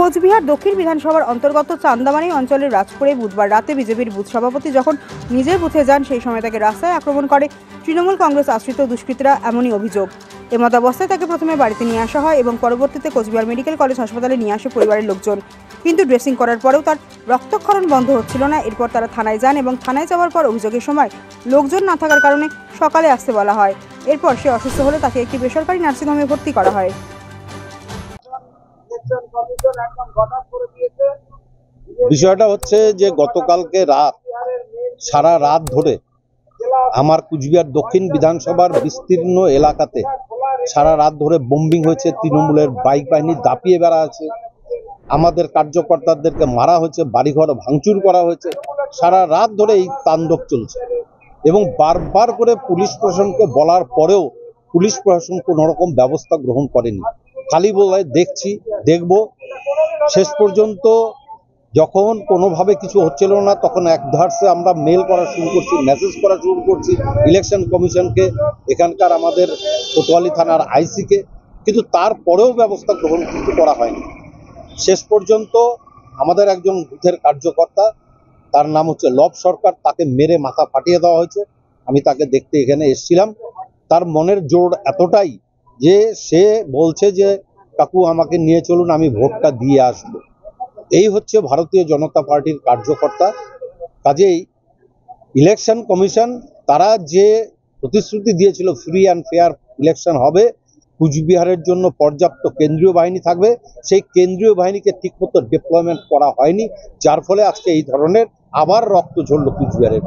কোচবিহার দক্ষিণ বিধানসভার অন্তর্গত চান্দামারি অঞ্চলের রাজপুরে বুধবার রাতে বিজেপির বুথ সভাপতি যখন নিজের বুথে যান সেই সময় তাকে রাস্তায় আক্রমণ করে তৃণমূল কংগ্রেস আশ্রিত দুষ্কৃতীরা, এমনই অভিযোগ। এমতাবস্থায় তাকে প্রথমে বাড়িতে নিয়ে আসা হয় এবং পরবর্তীতে কোচবিহার মেডিকেল কলেজ হাসপাতালে নিয়ে আসে পরিবারের লোকজন। কিন্তু ড্রেসিং করার পরেও তার রক্তক্ষরণ বন্ধ হচ্ছিল না। এরপর তারা থানায় যান এবং থানায় যাওয়ার পর অভিযোগের সময় লোকজন না থাকার কারণে সকালে আসতে বলা হয়। এরপর সে অসুস্থ হলে তাকে একটি বেসরকারি নার্সিংহোমে ভর্তি করা হয়। বিষয়টা হচ্ছে যে গতকালকে সারা রাত ধরে আমার কুচবিহার দক্ষিণ বিধানসভার বিস্তীর্ণ এলাকাতে সারা রাত ধরে বোম্বিং হয়েছে, তৃণমূলের বাইক বাহিনী দাপিয়ে বেড়া আছে, আমাদের কার্যকর্তাদেরকে মারা হয়েছে, বাড়িঘর ভাঙচুর করা হয়েছে। সারা রাত ধরে এই তাণ্ডব চলছে এবং বারবার করে পুলিশ প্রশাসনকে বলার পরেও পুলিশ প্রশাসন কোনো রকম ব্যবস্থা গ্রহণ করেনি। খালি বলে দেখব। শেষ পর্যন্ত যখন কোনোভাবে কিছু হচ্ছিল না তখন একধার্সে আমরা মেল করা শুরু করছি, মেসেজ করা শুরু করছি ইলেকশন কমিশনকে, এখানকার আমাদের কোতোয়ালি থানার আইসিকে, কিন্তু তারপরেও ব্যবস্থা গ্রহণ কিন্তু করা হয়নি। শেষ পর্যন্ত আমাদের একজন বুথের কার্যকর্তা, তার নাম হচ্ছে লব সরকার, তাকে মেরে মাথা ফাটিয়ে দেওয়া হয়েছে। আমি তাকে দেখতে এখানে এসেছিলাম। তার মনের জোর এতটাই যে সে বলছে যে কাকু আমাকে নিয়ে চলুন, আমি ভোটটা দিয়ে আসবো। এই হচ্ছে ভারতীয় জনতা পার্টির কার্যকর্তা। কাজেই ইলেকশন কমিশন তারা যে প্রতিশ্রুতি দিয়েছিল ফ্রি অ্যান্ড ফেয়ার ইলেকশন হবে, কুচবিহারের জন্য পর্যাপ্ত কেন্দ্রীয় বাহিনী থাকবে, সেই কেন্দ্রীয় বাহিনীকে ঠিকমতো ডিপ্লয়মেন্ট করা হয়নি, যার ফলে আজকে এই ধরনের আবার রক্ত ঝরল কুচবিহারের।